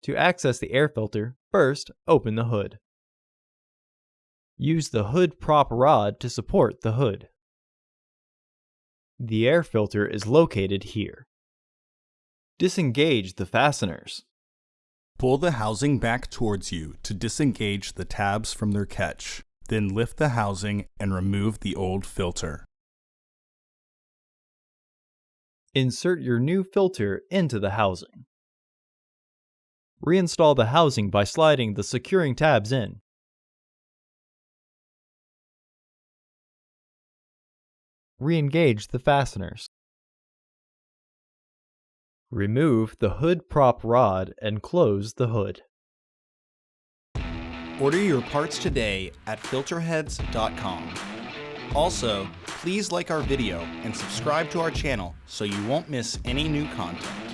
To access the air filter, first open the hood. Use the hood prop rod to support the hood. The air filter is located here. Disengage the fasteners. Pull the housing back towards you to disengage the tabs from their catch. Then lift the housing and remove the old filter. Insert your new filter into the housing. Reinstall the housing by sliding the securing tabs in. Re-engage the fasteners. Remove the hood prop rod and close the hood. Order your parts today at filterheads.com. Also, please like our video and subscribe to our channel so you won't miss any new content.